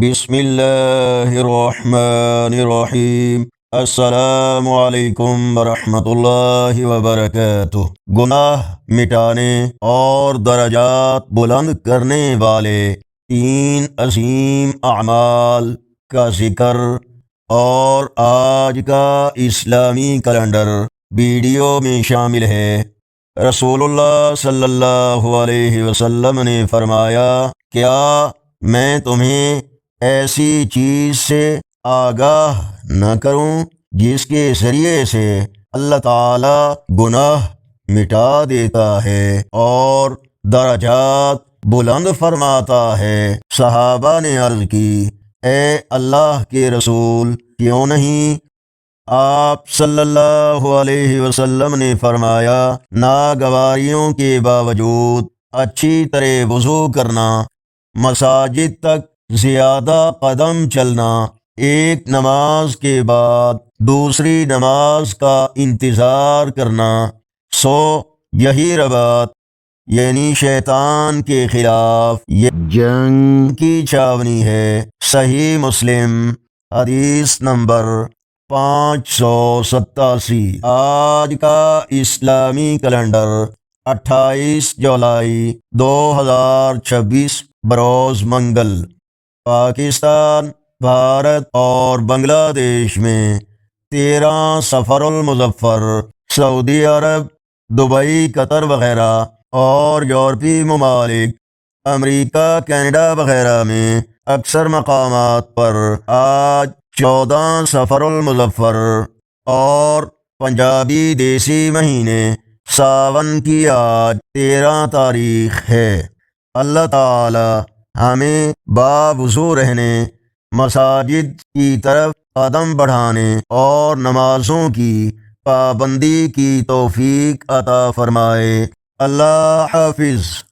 بسم اللہ الرحمن الرحیم۔ السلام علیکم ورحمۃ اللہ وبرکاتہ۔ گناہ مٹانے اور درجات بلند کرنے والے 3 عظیم اعمال کا ذکر اور آج کا اسلامی کیلنڈر ویڈیو میں شامل ہے۔ رسول اللہ صلی اللہ علیہ وسلم نے فرمایا، کیا میں تمہیں ایسی چیز سے آگاہ نہ کروں جس کے ذریعے سے اللہ تعالی گناہ مٹا دیتا ہے اور درجات بلند فرماتا ہے؟ صحابہ نے عرض کی، اے اللہ کے رسول، کیوں نہیں؟ آپ صلی اللہ علیہ وسلم نے فرمایا، ناگواریوں کے باوجود اچھی طرح وضو کرنا، مساجد تک زیادہ قدم چلنا، ایک نماز کے بعد دوسری نماز کا انتظار کرنا، یہی رباط یعنی شیطان کے خلاف یہ جنگ کی چھاونی ہے۔ صحیح مسلم حدیث نمبر 587۔ آج کا اسلامی کیلنڈر 28 جولائی 2026 بروز منگل۔ پاکستان، بھارت اور بنگلہ دیش میں 13 سفر المظفر، سعودی عرب، دبئی، قطر وغیرہ اور یورپی ممالک، امریکہ، کینیڈا وغیرہ میں اکثر مقامات پر آج 14 سفر المظفر اور پنجابی دیسی مہینے ساون کی آج 13 تاریخ ہے۔ اللہ تعالی ہمیں باوضو رہنے، مساجد کی طرف قدم بڑھانے اور نمازوں کی پابندی کی توفیق عطا فرمائے۔ اللہ حافظ۔